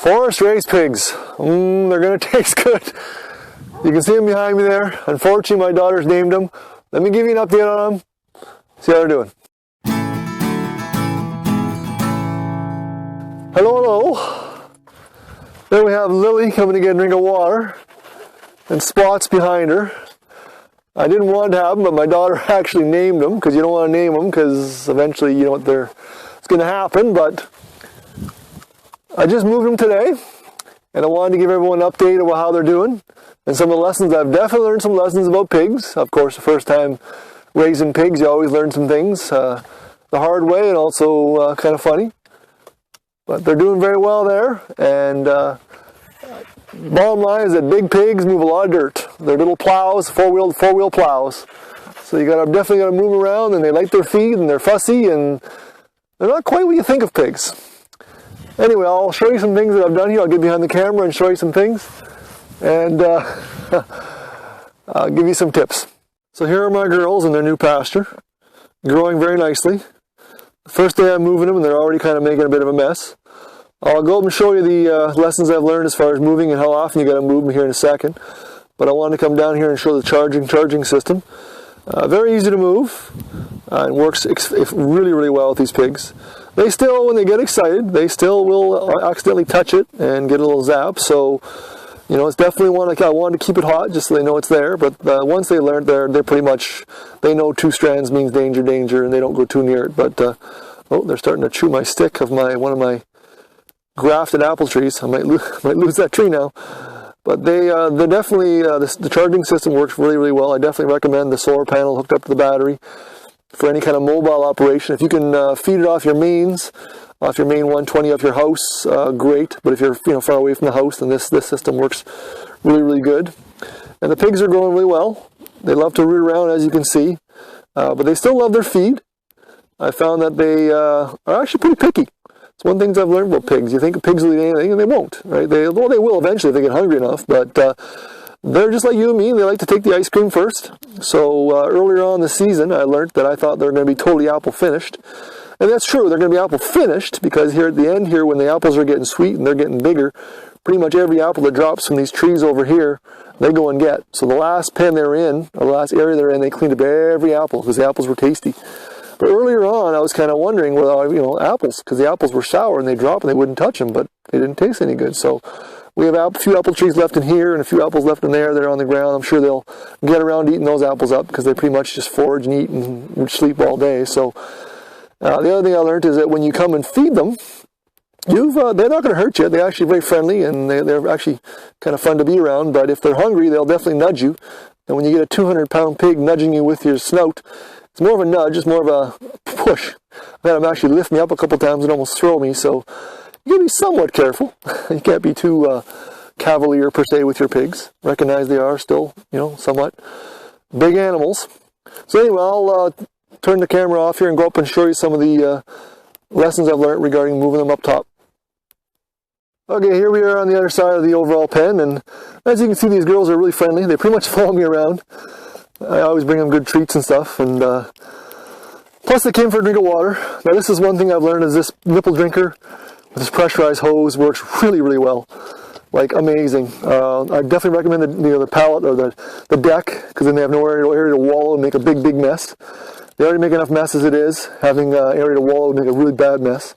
Forest raised pigs. They're going to taste good. You can see them behind me there. Unfortunately, my daughter's named them. Let me give you an update on them. See how they're doing. Hello, hello. There we have Lily coming to get a drink of water. And Spot's behind her. I didn't want to have them, but my daughter actually named them, because you don't want to name them, because eventually you know what it's going to happen. But I just moved them today, and I wanted to give everyone an update about how they're doing. And some of the lessons, I've definitely learned some lessons about pigs. Of course, the first time raising pigs, you always learn some things the hard way and also kind of funny. But they're doing very well there, and bottom line is that big pigs move a lot of dirt. They're little plows, four-wheel plows. So you definitely got to move around, and they like their feed, and they're fussy, and they're not quite what you think of pigs. Anyway, I'll show you some things that I've done here. I'll get behind the camera and show you some things, and I'll give you some tips. So here are my girls in their new pasture, growing very nicely. The first day I'm moving them, and they're already kind of making a bit of a mess. I'll go up and show you the lessons I've learned as far as moving and how often you got to move them here in a second. But I wanted to come down here and show the charging system. Very easy to move. It works really, really well with these pigs. They still, when they get excited, they still will accidentally touch it and get a little zap. So, you know, it's definitely one I wanted to keep it hot just so they know it's there. But once they learn, they're pretty much, they know 2 strands means danger, danger, and they don't go too near it. But oh, they're starting to chew my stick of one of my grafted apple trees. I might lose that tree now. But they're definitely, the charging system works really, really well. I definitely recommend the solar panel hooked up to the battery for any kind of mobile operation. If you can feed it off your mains 120 off your house, great. But if you're far away from the house, then this system works really, really good. And the pigs are growing really well. They love to root around, as you can see, but they still love their feed. I found that they are actually pretty picky. It's one thing I've learned about pigs. You think pigs will eat anything, and they won't, right? They will eventually if they get hungry enough, but they're just like you and me. They like to take the ice cream first. So earlier on in the season, I learned that I thought they were going to be totally apple finished. And that's true. They're going to be apple finished because here at the end here, when the apples are getting sweet and they're getting bigger, pretty much every apple that drops from these trees over here, they go and get. So the last pen they're in, or the last area they're in, they cleaned up every apple because the apples were tasty. But earlier on, I was kind of wondering, well, apples, because the apples were sour and they drop and they wouldn't touch them, but they didn't taste any good. So we have a few apple trees left in here and a few apples left in there. They're on the ground. I'm sure they'll get around to eating those apples up because they pretty much just forage and eat and sleep all day. So the other thing I learned is that when you come and feed them, they're not going to hurt you. They're actually very friendly and they're actually kind of fun to be around. But if they're hungry, they'll definitely nudge you. And when you get a 200-pound pig nudging you with your snout, it's more of a nudge, it's more of a push. I've had them actually lift me up a couple times and almost throw me. So you got to be somewhat careful. You can't be too cavalier per se with your pigs. Recognize they are still, somewhat big animals. So anyway, I'll turn the camera off here and go up and show you some of the lessons I've learned regarding moving them up top. Okay, here we are on the other side of the overall pen, and as you can see, these girls are really friendly. They pretty much follow me around. I always bring them good treats and stuff, and plus they came for a drink of water. Now this is one thing I've learned is this nipple drinker with this pressurized hose works really, really well. Like amazing. I definitely recommend the pallet or the deck, because then they have no area to wallow and make a big, big mess. They already make enough mess as it is. Having area to wallow would make a really bad mess.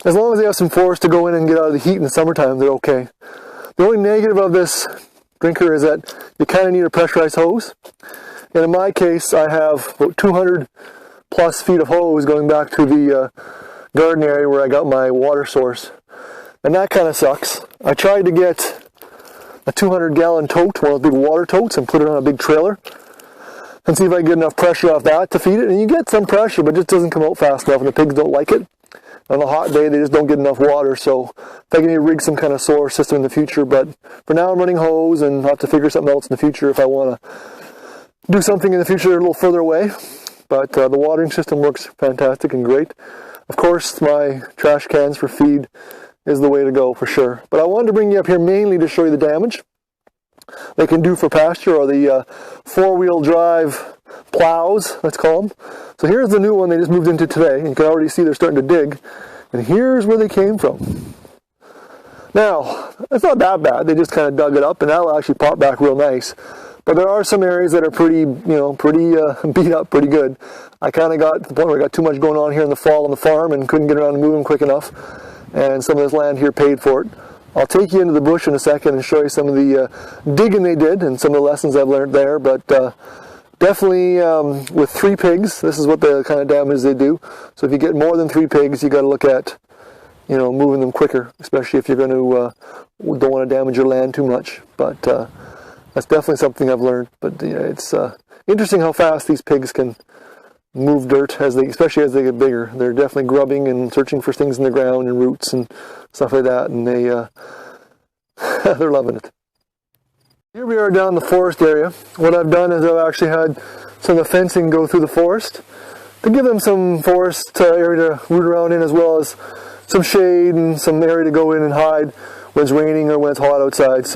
As long as they have some force to go in and get out of the heat in the summertime, they're okay. The only negative of this drinker is that you kind of need a pressurized hose. And in my case, I have about 200 plus feet of hose going back to the garden area where I got my water source. And that kind of sucks. I tried to get a 200-gallon tote, one of those big water totes, and put it on a big trailer and see if I can get enough pressure off that to feed it. And you get some pressure, but it just doesn't come out fast enough, and the pigs don't like it. On a hot day, they just don't get enough water, so I think I need to rig some kind of source system in the future. But for now, I'm running hose, and I'll have to figure something else in the future if I want to do something in the future a little further away. But the watering system works fantastic and great. Of course, my trash cans for feed is the way to go for sure. But I wanted to bring you up here mainly to show you the damage they can do for pasture, or the four-wheel drive plows, let's call them. So here's the new one they just moved into today. You can already see they're starting to dig. And here's where they came from. Now, it's not that bad. They just kind of dug it up, and that'll actually pop back real nice. But there are some areas that are pretty, beat up pretty good. I kind of got to the point where I got too much going on here in the fall on the farm and couldn't get around to moving quick enough. And some of this land here paid for it. I'll take you into the bush in a second and show you some of the digging they did and some of the lessons I've learned there. But definitely with 3 pigs, this is what the kind of damage they do. So if you get more than 3 pigs, you got to look at moving them quicker, especially if you're going to don't want to damage your land too much. But that's definitely something I've learned. But it's interesting how fast these pigs can move dirt, especially as they get bigger. They're definitely grubbing and searching for things in the ground and roots and stuff like that, and they're loving it. Here we are down the forest area. What I've done is I've actually had some of the fencing go through the forest to give them some forest area to root around in, as well as some shade and some area to go in and hide when it's raining or when it's hot outside.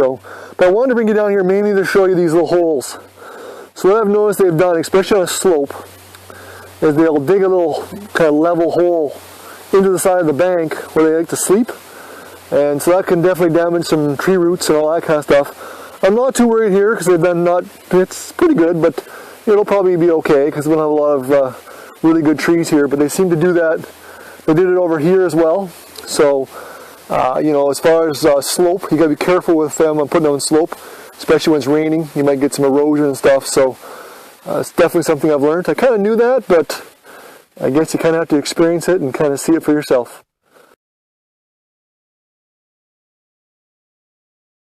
But I wanted to bring you down here mainly to show you these little holes. So what I've noticed they've done, especially on a slope, is they'll dig a little kind of level hole into the side of the bank where they like to sleep. And so that can definitely damage some tree roots and all that kind of stuff. I'm not too worried here because it's pretty good, but it'll probably be okay because we don't have a lot of really good trees here. But they seem to do that. They did it over here as well. So, as far as slope, you gotta be careful with them on putting them on slope, especially when it's raining. You might get some erosion and stuff. So it's definitely something I've learned. I kind of knew that, but I guess you kind of have to experience it and kind of see it for yourself.